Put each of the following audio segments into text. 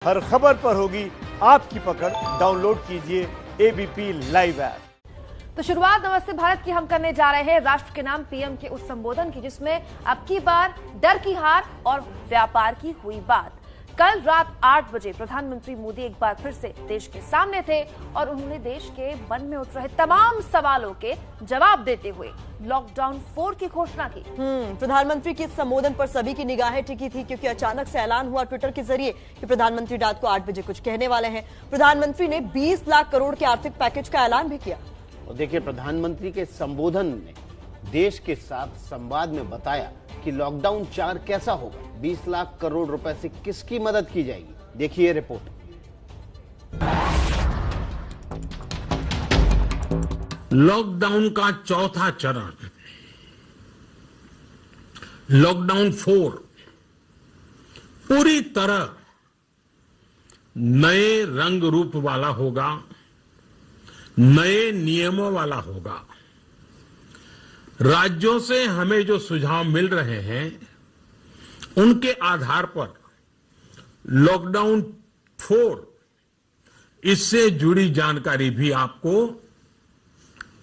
हर खबर पर होगी आपकी पकड़। डाउनलोड कीजिए एबीपी लाइव ऐप। तो शुरुआत नमस्ते भारत की हम करने जा रहे हैं राष्ट्र के नाम पीएम के उस संबोधन की जिसमें अब की बार डर की हार और व्यापार की हुई बात। कल रात 8 बजे प्रधानमंत्री मोदी एक बार फिर से देश के सामने थे और उन्होंने देश के मन में उठ रहे तमाम सवालों के जवाब देते हुए लॉकडाउन 4 की घोषणा की। प्रधानमंत्री के संबोधन पर सभी की निगाहें टिकी थी क्योंकि अचानक से ऐलान हुआ ट्विटर के जरिए कि प्रधानमंत्री रात को 8 बजे कुछ कहने वाले हैं। प्रधानमंत्री ने 20 लाख करोड़ के आर्थिक पैकेज का ऐलान भी किया। और देखिए, प्रधानमंत्री के संबोधन ने देश के साथ संवाद में बताया कि लॉकडाउन 4 कैसा होगा, 20 लाख करोड़ रुपए से किसकी मदद की जाएगी। देखिए रिपोर्ट। लॉकडाउन का चौथा चरण, लॉकडाउन 4, पूरी तरह नए रंग रूप वाला होगा, नए नियमों वाला होगा। राज्यों से हमें जो सुझाव मिल रहे हैं उनके आधार पर लॉकडाउन 4, इससे जुड़ी जानकारी भी आपको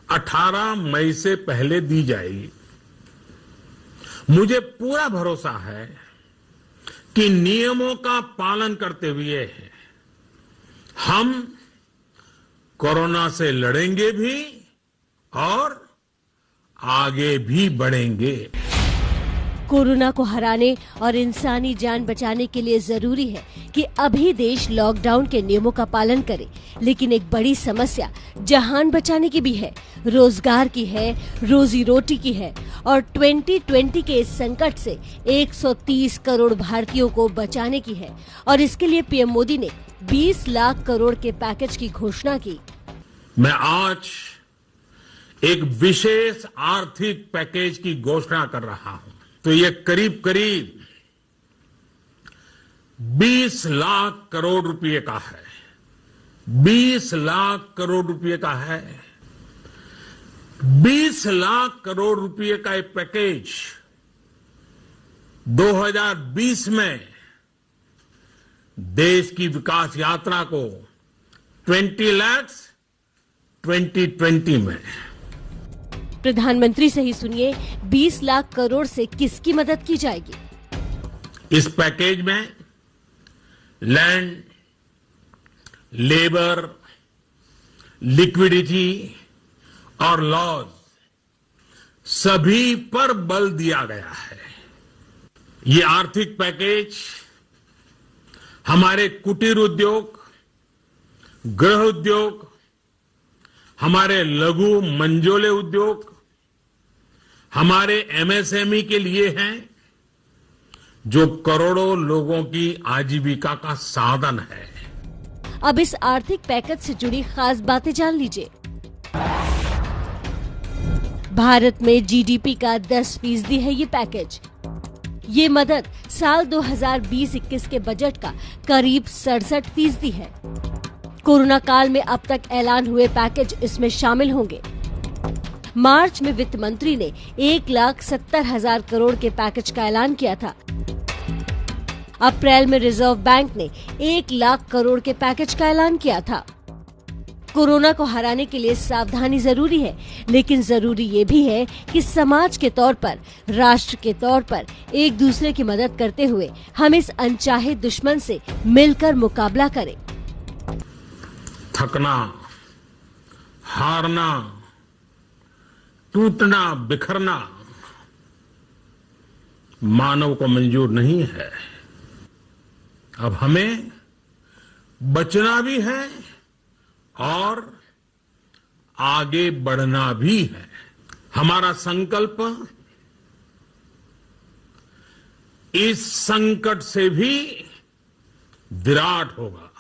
18 मई से पहले दी जाएगी। मुझे पूरा भरोसा है कि नियमों का पालन करते हुए हम कोरोना से लड़ेंगे भी और आगे भी बढ़ेंगे। कोरोना को हराने और इंसानी जान बचाने के लिए जरूरी है कि अभी देश लॉकडाउन के नियमों का पालन करे, लेकिन एक बड़ी समस्या जान बचाने की भी है, रोजगार की है, रोजी रोटी की है और 2020 के इस संकट से 130 करोड़ भारतीयों को बचाने की है। और इसके लिए पीएम मोदी ने 20 लाख करोड़ के पैकेज की घोषणा की। मैं आज एक विशेष आर्थिक पैकेज की घोषणा कर रहा हूं। तो ये करीब करीब 20 लाख करोड़ रुपए का है। 20 लाख करोड़ रुपए का है। 20 लाख करोड़ रुपए का एक पैकेज 2020 में देश की विकास यात्रा को 20 लाख 2020 में। प्रधानमंत्री से ही सुनिए 20 लाख करोड़ से किसकी मदद की जाएगी। इस पैकेज में लैंड, लेबर, लिक्विडिटी और लॉज सभी पर बल दिया गया है। ये आर्थिक पैकेज हमारे कुटीर उद्योग, गृह उद्योग, हमारे लघु मंझोले उद्योग, हमारे एमएसएमई के लिए हैं, जो करोड़ों लोगों की आजीविका का साधन है। अब इस आर्थिक पैकेज से जुड़ी खास बातें जान लीजिए। भारत में जीडीपी का 10% है ये पैकेज। ये मदद साल 2020-21 के बजट का करीब 67% है। कोरोना काल में अब तक ऐलान हुए पैकेज इसमें शामिल होंगे। मार्च में वित्त मंत्री ने 1,70,000 करोड़ के पैकेज का ऐलान किया था। अप्रैल में रिजर्व बैंक ने 1 लाख करोड़ के पैकेज का ऐलान किया था। कोरोना को हराने के लिए सावधानी जरूरी है, लेकिन जरूरी ये भी है कि समाज के तौर पर, राष्ट्र के तौर पर एक दूसरे की मदद करते हुए हम इस अनचाहे दुश्मन से मिलकर मुकाबला करें। थकना, हारना, टूटना, बिखरना मानव को मंजूर नहीं है। अब हमें बचना भी है और आगे बढ़ना भी है। हमारा संकल्प इस संकट से भी विराट होगा।